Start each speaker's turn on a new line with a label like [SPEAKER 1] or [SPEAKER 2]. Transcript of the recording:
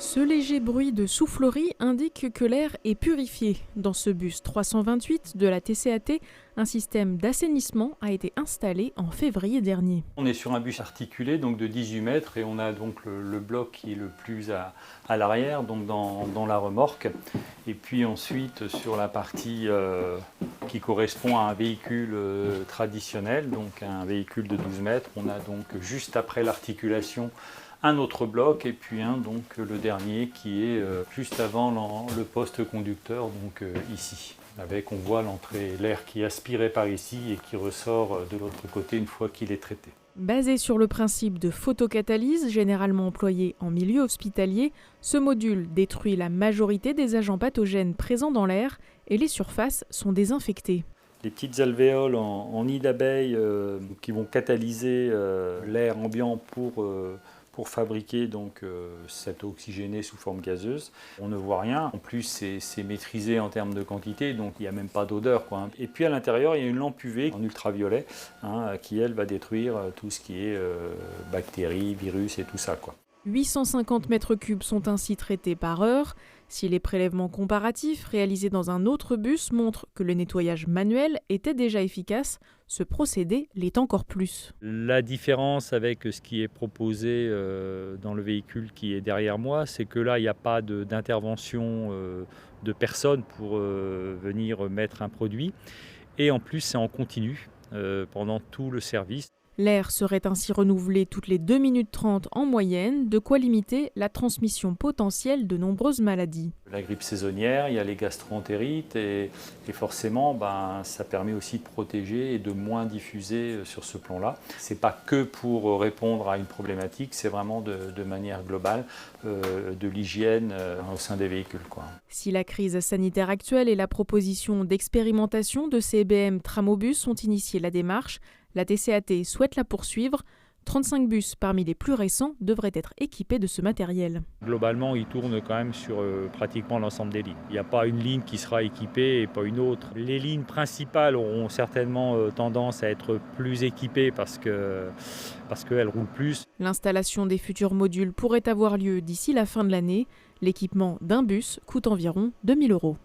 [SPEAKER 1] Ce léger bruit de soufflerie indique que l'air est purifié. Dans ce bus 328 de la TCAT, un système d'assainissement a été installé en février dernier.
[SPEAKER 2] On est sur un bus articulé donc de 18 mètres et on a donc le bloc qui est le plus à l'arrière, donc dans la remorque. Et puis ensuite sur la partie qui correspond à un véhicule traditionnel, donc un véhicule de 12 mètres, on a donc juste après l'articulation un autre bloc et puis donc le dernier qui est juste avant le poste conducteur, donc ici. On voit l'entrée, l'air qui est aspiré par ici et qui ressort de l'autre côté une fois qu'il est traité.
[SPEAKER 1] Basé sur le principe de photocatalyse, généralement employé en milieu hospitalier, ce module détruit la majorité des agents pathogènes présents dans l'air et les surfaces sont désinfectées.
[SPEAKER 2] Les petites alvéoles en nid d'abeille qui vont catalyser l'air ambiant pour fabriquer donc cette eau oxygénée sous forme gazeuse. On ne voit rien. En plus, c'est maîtrisé en termes de quantité, donc il n'y a même pas d'odeur, quoi. Et puis à l'intérieur, il y a une lampe UV en ultraviolet qui, elle, va détruire tout ce qui est bactéries, virus et tout ça, quoi.
[SPEAKER 1] 850 mètres cubes sont ainsi traités par heure. Si les prélèvements comparatifs réalisés dans un autre bus montrent que le nettoyage manuel était déjà efficace, ce procédé l'est encore plus.
[SPEAKER 2] La différence avec ce qui est proposé dans le véhicule qui est derrière moi, c'est que là, il n'y a pas d'intervention de personne pour venir mettre un produit. Et en plus, c'est en continu pendant tout le service.
[SPEAKER 1] L'air serait ainsi renouvelé toutes les 2 minutes 30 en moyenne, de quoi limiter la transmission potentielle de nombreuses maladies.
[SPEAKER 2] La grippe saisonnière, il y a les gastro-entérites et forcément ça permet aussi de protéger et de moins diffuser sur ce plan-là. Ce n'est pas que pour répondre à une problématique, c'est vraiment de manière globale de l'hygiène au sein des véhicules, quoi.
[SPEAKER 1] Si la crise sanitaire actuelle et la proposition d'expérimentation de CBM Tramobus ont initié la démarche, la TCAT souhaite la poursuivre. 35 bus parmi les plus récents devraient être équipés de ce matériel.
[SPEAKER 2] Globalement, ils tournent quand même sur pratiquement l'ensemble des lignes. Il n'y a pas une ligne qui sera équipée et pas une autre. Les lignes principales auront certainement tendance à être plus équipées parce qu'elles roulent plus.
[SPEAKER 1] L'installation des futurs modules pourrait avoir lieu d'ici la fin de l'année. L'équipement d'un bus coûte environ 2 000 €.